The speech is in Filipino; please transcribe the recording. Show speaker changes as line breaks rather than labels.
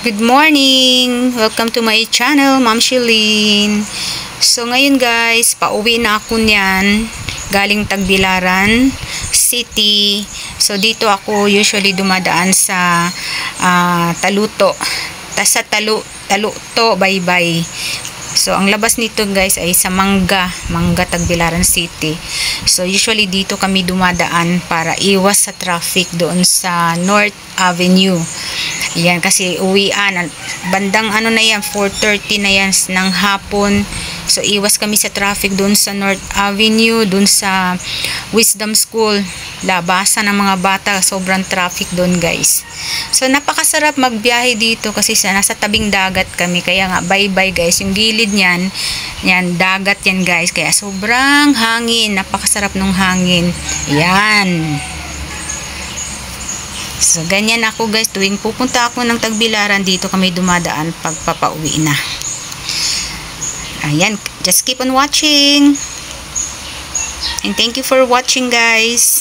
Good morning! Welcome to my channel, Ma'am Shilin. So ngayon guys, pauwi na ako niyan. Galing Tagbilaran City. So dito ako usually dumadaan sa Taluto. Sa Taluto, bye-bye. So ang labas nito guys ay sa Mangga Tagbilaran City. So usually dito kami dumadaan para iwas sa traffic doon sa North Avenue. Yan, kasi uwian. Bandang ano na yan, 4:30 na yan ng hapon. So, iwas kami sa traffic doon sa North Avenue, doon sa Wisdom School. Labasan ng mga bata, sobrang traffic doon guys. So, napakasarap magbiyahe dito kasi nasa tabing dagat kami. Kaya nga, bye-bye guys. Yung gilid niyan, yan, dagat yan guys. Kaya sobrang hangin. Napakasarap ng hangin. Yan. So, ganyan ako guys. Tuwing pupunta ako ng Tagbilaran, dito kami dumadaan pagpapauwi na. Ayan. Just keep on watching. And thank you for watching guys.